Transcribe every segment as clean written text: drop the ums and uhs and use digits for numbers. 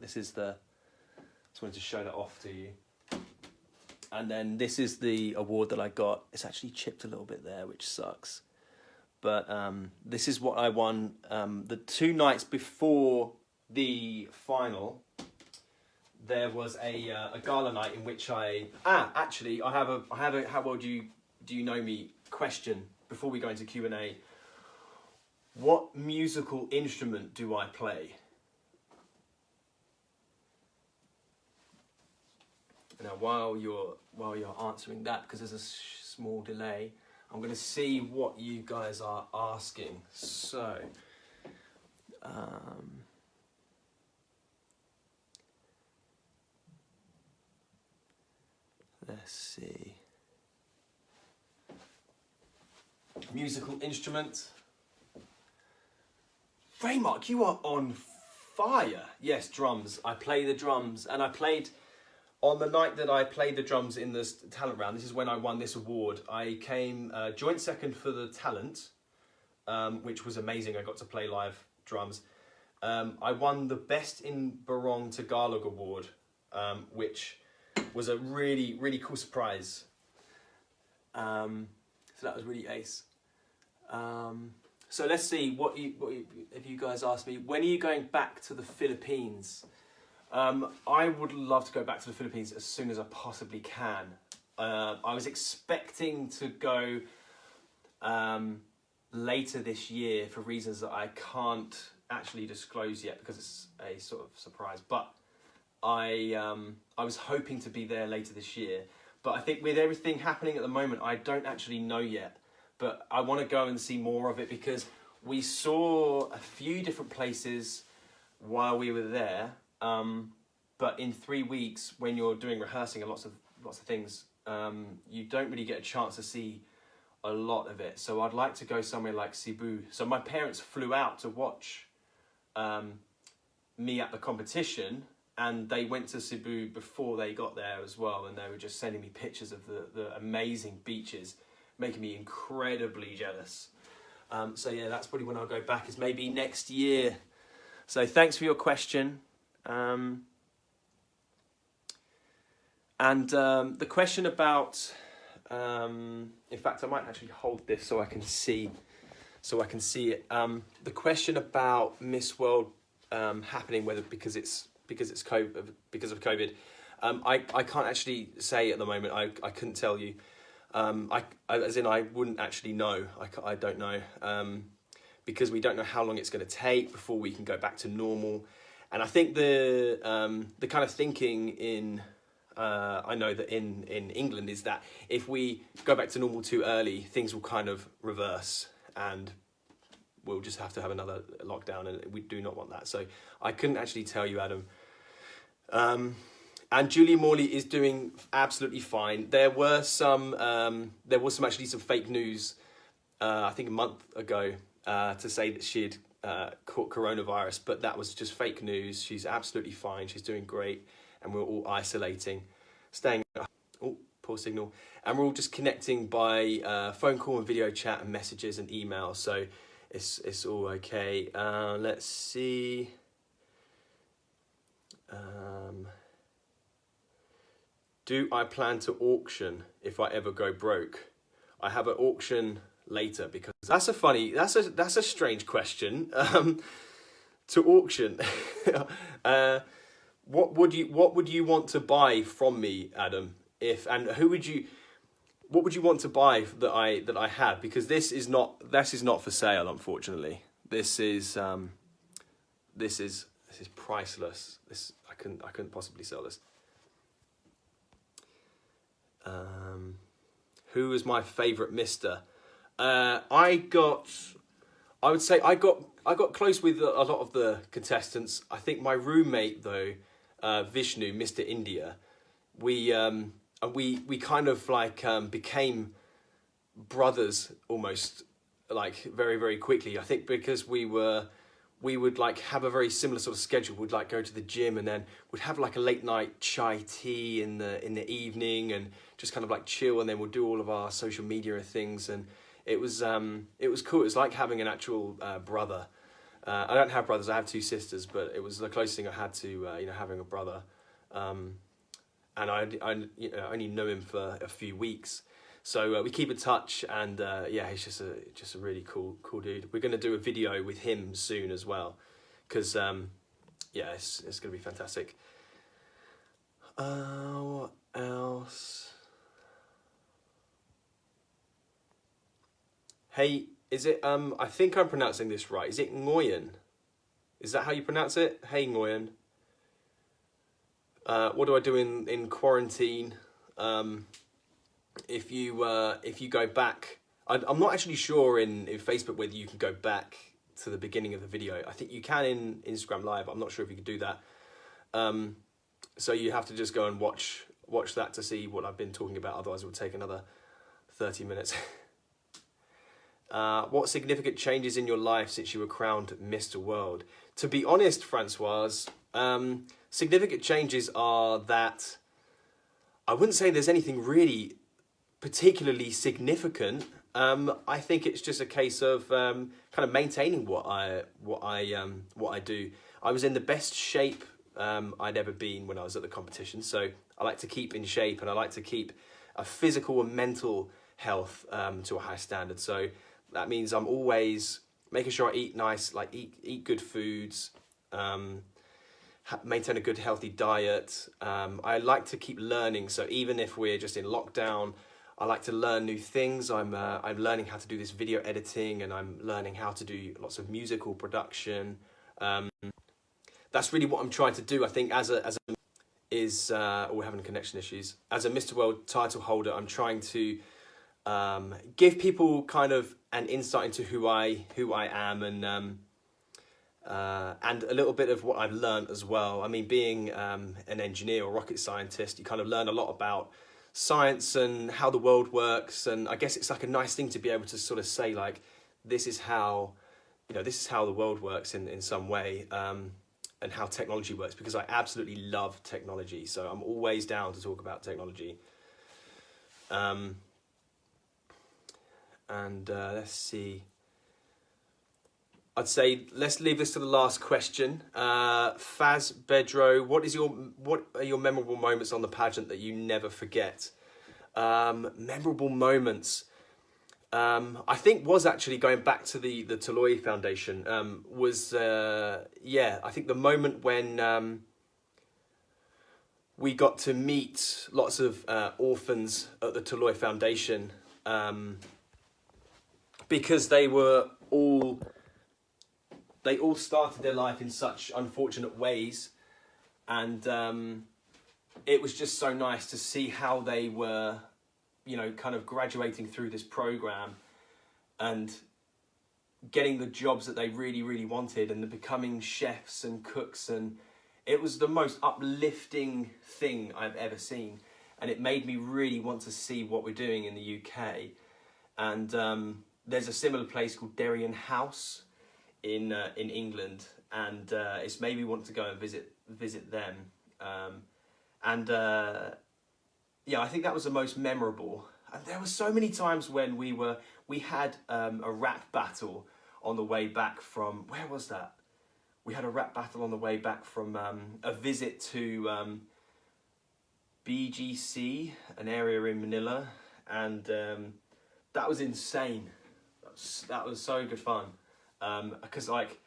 This is the, just wanted to show that off to you. And then this is the award that I got. It's actually chipped a little bit there, which sucks. But this is what I won the 2 nights before the final. There was a gala night in which actually I have a how well do you know me question before we go into Q&A. What musical instrument do I play? Now, while you're answering that, because there's a small delay, I'm going to see what you guys are asking. So, let's see. Musical instrument. Raymark, you are on fire. Yes, drums. I play the drums, and I played. On the night that I played the drums in the talent round, this is when I won this award. I came joint second for the talent, which was amazing. I got to play live drums. I won the Best in Barong Tagalog award, which was a really, really cool surprise. So that was really ace. So let's see, if you guys ask me, when are you going back to the Philippines? I would love to go back to the Philippines as soon as I possibly can. I was expecting to go later this year for reasons that I can't actually disclose yet because it's a sort of surprise. But I was hoping to be there later this year. But I think with everything happening at the moment, I don't actually know yet. But I want to go and see more of it because we saw a few different places while we were there. But in 3 weeks, when you're doing rehearsing and lots of things, you don't really get a chance to see a lot of it. So I'd like to go somewhere like Cebu. So my parents flew out to watch me at the competition, and they went to Cebu before they got there as well, and they were just sending me pictures of the amazing beaches, making me incredibly jealous. So yeah, that's probably when I'll go back, is maybe next year. So thanks for your question. The question about, in fact, I might actually hold this so I can see it. The question about Miss World happening, whether because of COVID, I can't actually say at the moment. I couldn't tell you. As in, I wouldn't actually know. I don't know, because we don't know how long it's going to take before we can go back to normal. And I think the kind of thinking in, I know that in England is that if we go back to normal too early, things will kind of reverse and we'll just have to have another lockdown, and we do not want that. So I couldn't actually tell you, Adam. And Julia Morley is doing absolutely fine. There was some actually some fake news, I think a month ago, to say that she had caught coronavirus, but that was just fake news. She's absolutely fine. She's doing great, and we're all isolating, staying. Oh, poor signal. And we're all just connecting by phone call and video chat and messages and email. So it's all okay. Let's see. Do I plan to auction if I ever go broke? I have an auction later, because that's a strange question. To auction. What would you want to buy from me, Adam? What would you want to buy that I have? Because this is not for sale, unfortunately. This is priceless. I couldn't possibly sell this. Who is my favourite Mister? I would say I got close with a lot of the contestants. I think my roommate though, Vishnu, Mr. India, we kind of like became brothers almost, like very, very quickly. I think because we would like have a very similar sort of schedule. We'd like go to the gym and then we'd have like a late night chai tea in the evening and just kind of like chill, and then we'll do all of our social media things, and it was cool. It was like having an actual brother. I don't have brothers, I have two sisters, but it was the closest thing I had to, you know, having a brother. And I only know him for a few weeks. So we keep in touch, and yeah, he's just a really cool dude. We're going to do a video with him soon as well, because yeah, it's going to be fantastic. What else? Hey, is it, I think I'm pronouncing this right. Is it Ngoyen? Is that how you pronounce it? Hey, Ngoyen. What do I do in quarantine? If you go back, I'm not actually sure in Facebook whether you can go back to the beginning of the video. I think you can in Instagram Live. I'm not sure if you can do that. So you have to just go and watch that to see what I've been talking about. Otherwise, it will take another 30 minutes. What significant changes in your life since you were crowned Mr. World? To be honest, Francoise, significant changes are that I wouldn't say there's anything really particularly significant. I think it's just a case of kind of maintaining what I do. I was in the best shape I'd ever been when I was at the competition, so I like to keep in shape, and I like to keep a physical and mental health to a high standard. So that means I'm always making sure I eat nice, like eat good foods, maintain a good healthy diet. I like to keep learning, so even if we're just in lockdown, I like to learn new things. I'm learning how to do this video editing, and I'm learning how to do lots of musical production. That's really what I'm trying to do. I think we're having connection issues. As a Mr. World title holder, I'm trying to give people kind of an insight into who I am, and a little bit of what I've learned as well. I mean, being an engineer or rocket scientist, you kind of learn a lot about science and how the world works, and I guess it's like a nice thing to be able to sort of say, like, this is how the world works in some way, and how technology works, because I absolutely love technology, so I'm always down to talk about technology. Let's see. I'd say let's leave this to the last question. Faz Bedro, what are your memorable moments on the pageant that you never forget? Memorable moments. I think was actually going back to the Toloi Foundation. I think the moment when we got to meet lots of orphans at the Toloi Foundation, because they all started their life in such unfortunate ways, and it was just so nice to see how they were, you know, kind of graduating through this program and getting the jobs that they really, really wanted, and becoming chefs and cooks, and it was the most uplifting thing I've ever seen, and it made me really want to see what we're doing in the UK. And there's a similar place called Darien House in England, and it's made me want to go and visit them. Yeah, I think that was the most memorable. And there were so many times when we had a rap battle on the way back from, where was that? We had a rap battle on the way back from a visit to BGC, an area in Manila, and that was insane. That was so good fun, because like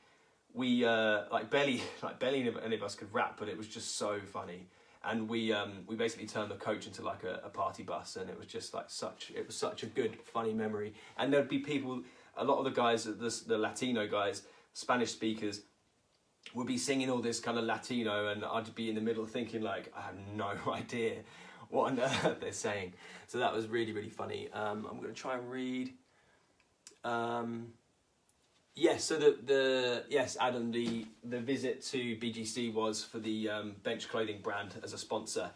we barely any of us could rap, but it was just so funny. And we basically turned the coach into like a party bus, and it was just like such a good funny memory. And there'd be people, a lot of the guys, the Latino guys, Spanish speakers, would be singing all this kind of Latino, and I'd be in the middle thinking like, I have no idea what on earth they're saying. So that was really, really funny. I'm going to try and read. Yes, so yes, Adam, the visit to BGC was for the Bench Clothing brand as a sponsor,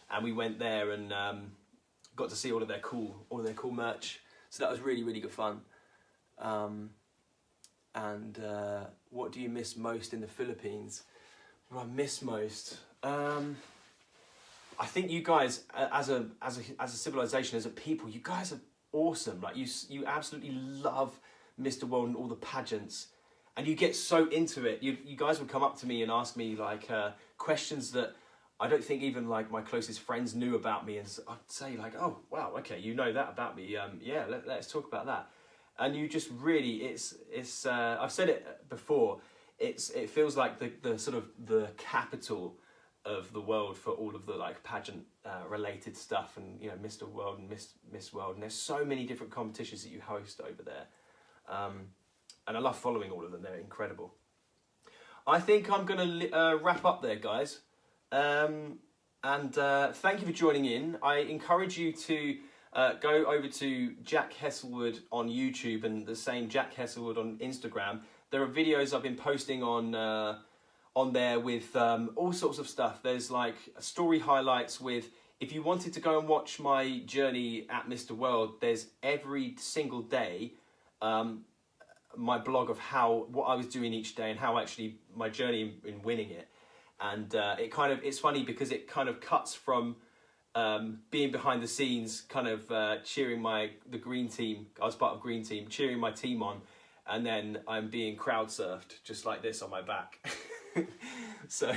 and we went there and got to see all of their cool merch. So that was really, really good fun. What do you miss most in the Philippines? What I miss most? I think you guys, as a civilization, as a people, you guys are awesome. Like you absolutely love Mr. World and all the pageants, and you get so into it. You guys would come up to me and ask me like questions that I don't think even like my closest friends knew about me, and I'd say like, oh wow, okay, you know that about me. Yeah, let's talk about that. And you just really, it's I've said it before. It feels like the sort of the capital of the world for all of the like pageant related stuff, and you know, Mr. World and Miss World, and there's so many different competitions that you host over there. And I love following all of them. They're incredible. I think I'm going to wrap up there, guys. And thank you for joining in. I encourage you to go over to Jack Heslewood on YouTube and the same Jack Heslewood on Instagram. There are videos I've been posting on there with all sorts of stuff. There's like story highlights with, if you wanted to go and watch my journey at Mr. World, there's every single day my blog of what I was doing each day and how actually my journey in winning it. And it's funny because it kind of cuts from being behind the scenes, kind of cheering the green team. I was part of green team, cheering my team on, and then I'm being crowd surfed just like this on my back. So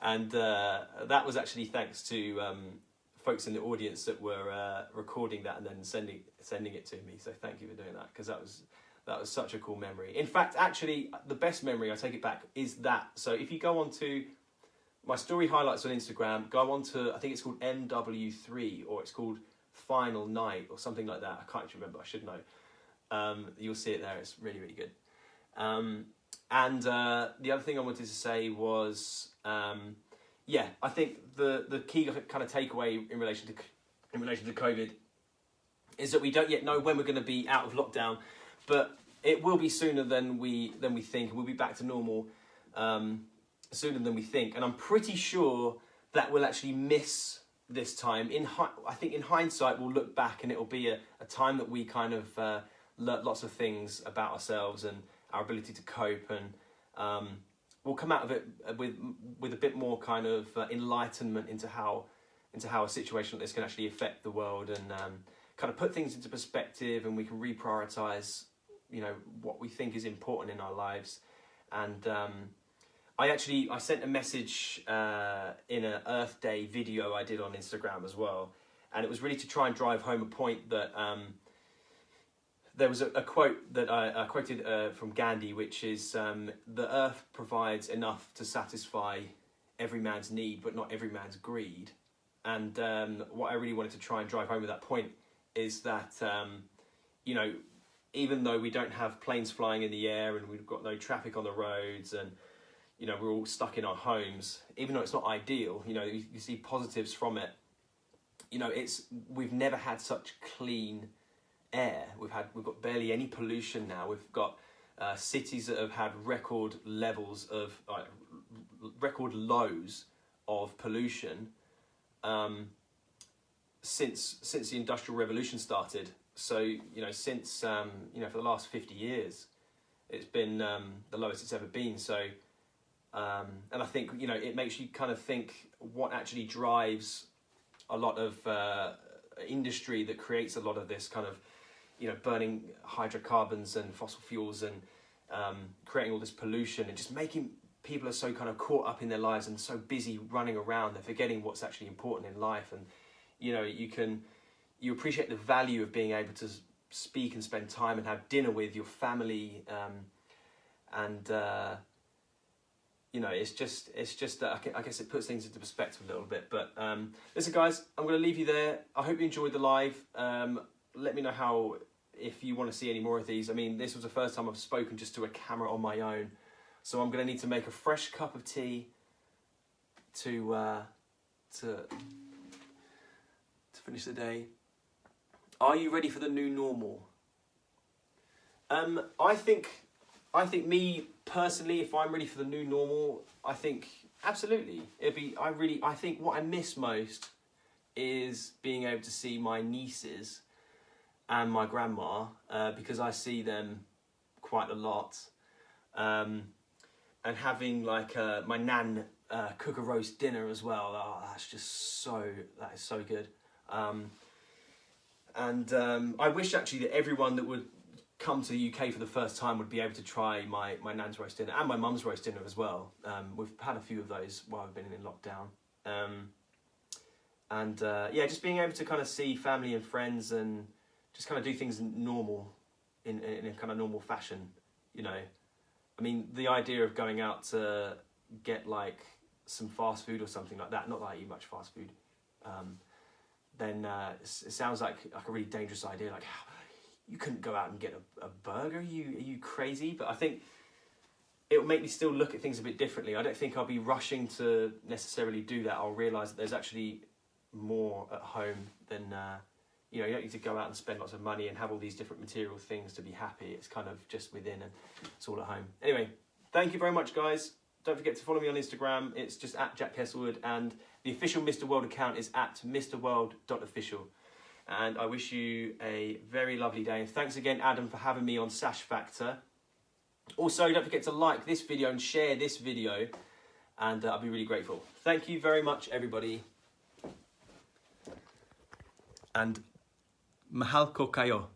that was actually thanks to folks in the audience that were recording that and then sending it to me. So thank you for doing that, because that was such a cool memory. In fact, actually, the best memory, I take it back, is that. So if you go on to my story highlights on Instagram, go on to, I think it's called MW3, or it's called Final Night, or something like that. I can't actually remember, I should know. You'll see it there, it's really, really good. And the other thing I wanted to say was, yeah, I think the key kind of takeaway in relation to COVID is that we don't yet know when we're going to be out of lockdown, but it will be sooner than we think, and we'll be back to normal sooner than we think. And I'm pretty sure that we'll actually miss this time. I think in hindsight, we'll look back and it'll be a time that we kind of learnt lots of things about ourselves and our ability to cope, and we'll come out of it with a bit more kind of enlightenment into how a situation like this can actually affect the world, and kind of put things into perspective, and we can reprioritize, you know, what we think is important in our lives. And I sent a message in an Earth Day video I did on Instagram as well, and it was really to try and drive home a point that there was a quote that I quoted from Gandhi, which is, the earth provides enough to satisfy every man's need, but not every man's greed. And what I really wanted to try and drive home with that point is that, you know, even though we don't have planes flying in the air and we've got no traffic on the roads, and, you know, we're all stuck in our homes, even though it's not ideal, you know, you see positives from it. You know, we've never had such clean air. We've got barely any pollution now. We've got cities that have had record levels of record lows of pollution since the Industrial Revolution started. So, you know, since you know, for the last 50 years, it's been the lowest it's ever been. So, and I think, you know, it makes you kind of think what actually drives a lot of industry that creates a lot of this kind of, you know, burning hydrocarbons and fossil fuels, and creating all this pollution, and just making people are so kind of caught up in their lives and so busy running around, they're forgetting what's actually important in life. And, you know, you appreciate the value of being able to speak and spend time and have dinner with your family, and you know, it's just that I guess it puts things into perspective a little bit. But listen, guys, I'm going to leave you there. I hope you enjoyed the live. Let me know if you want to see any more of these. I mean, this was the first time I've spoken just to a camera on my own, so I'm going to need to make a fresh cup of tea to finish the day. Are you ready for the new normal? I think me personally, if I'm ready for the new normal, I think absolutely. I think what I miss most is being able to see my nieces and my grandma, because I see them quite a lot, and having like my nan cook a roast dinner as well. Oh, that is so good. And I wish actually that everyone that would come to the UK for the first time would be able to try my nan's roast dinner and my mum's roast dinner as well. We've had a few of those while I've been in lockdown. Yeah, just being able to kind of see family and friends and just kind of do things normal, in a kind of normal fashion, you know. I mean, the idea of going out to get like some fast food or something like that, not that I eat much fast food, then it sounds like a really dangerous idea. Like, you couldn't go out and get a burger? Are you crazy? But I think it will make me still look at things a bit differently. I don't think I'll be rushing to necessarily do that. I'll realise that there's actually more at home than, you know, you don't need to go out and spend lots of money and have all these different material things to be happy. It's kind of just within and it's all at home. Anyway, thank you very much, guys. Don't forget to follow me on Instagram. It's just at Jack Heslewood, and the official Mr. World account is at mrworld.official. And I wish you a very lovely day. And thanks again, Adam, for having me on Sash Factor. Also, don't forget to like this video and share this video, and I'll be really grateful. Thank you very much, everybody. And mahal ko kayo.